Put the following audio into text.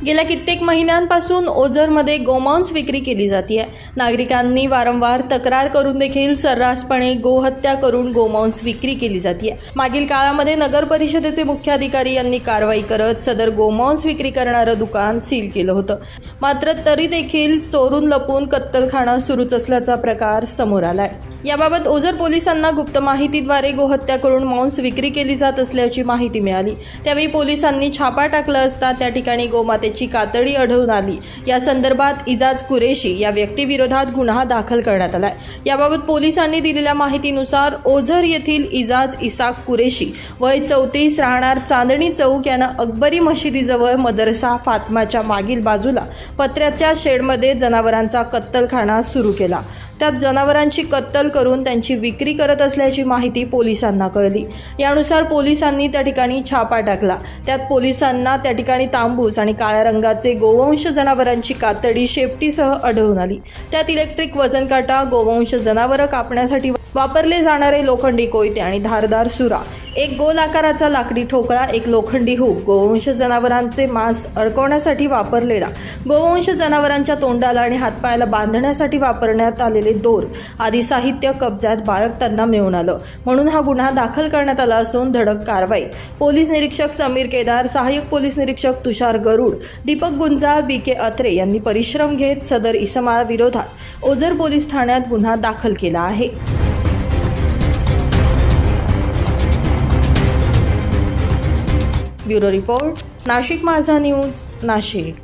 गेल्या कित्येक महिन्यांपासून ओझरमध्ये गोमांस विक्री केली जाते आहे। नागरिकांनी वारंवार तक्रार करून देखील सर्रासपणे गोहत्या करून गोमांस विक्री केली जाते आहे। मागील काळामध्ये नगर परिषदेचे मुख्याधिकारी यांनी कारवाई करत सदर गोमांस विक्री करणारं दुकान सील केलं होतं। मात्र तरी देखील चोरून लपून कत्तलखाना सुरूच असल्याचा प्रकार समोर आलाय। याबाबत ओझर पोलिसांना गुप्त माहितीद्वारे गोहत्या करून मांस विक्री केली जात असल्याची माहिती मिळाली। त्यावेळी पोलिसांनी छापा टाकला असता त्या ठिकाणी गोमातेची कातडी आढळून आली। या संदर्भात इजाज कुरेशी या व्यक्तीविरोधात गुन्हा दाखल करण्यात आलाय। याबाबत पोलिसांनी दिलेल्या माहितीनुसार ओझर येथील इजाज इसाक कुरेशी वय 34 राहणार चांदणी चौक यानं अकबरी मशिदीजवळ मदरसा फातमाच्या मागील बाजूला पत्र्याच्या शेडमध्ये जनावरांचा कत्तलखाना सुरू केला। त्यात जनावरांची कत्तल करून त्यांची विक्री करत असल्याची माहिती पोलिसांना कळली। यानुसार पोलिसांनी त्या ठिकाणी छापा टाकला। त्यात पोलिसांना त्या ठिकाणी तांबूस आणि काळ्या रंगाचे गोवंश जनावरांची कातडी शेपटीसह आढळून आली। त्यात इलेक्ट्रिक वजन काटा, गोवंश जनावरं कापण्यासाठी वापरले जाणारे लोखंडी कोयते आणि धारदार सुरा, एक गोल आकाराचा लाकडी ठोकळा, एक लोखंडी हुक, गोवंश जनावरांचे मांस अडकवण्यासाठी वापरलेला, गोवंश जनावरांच्या तोंडाला आणि हातपायाला बांधण्यासाठी वापरण्यात आलेले दोर आदी साहित्य कब्जात बाळगताना मिळून आलं। म्हणून हा गुन्हा दाखल करण्यात आला असून धडक कारवाई पोलीस निरीक्षक समीर केदार, सहाय्यक पोलीस निरीक्षक तुषार गरुड, दीपक गुंजाळ, बीके अत्रे यांनी परिश्रम घेत सदर इसमा विरोधात ओझर पोलीस ठाण्यात गुन्हा दाखल केला आहे। ब्युरो रिपोर्ट, नाशिक माझा न्यूज, नाशिक।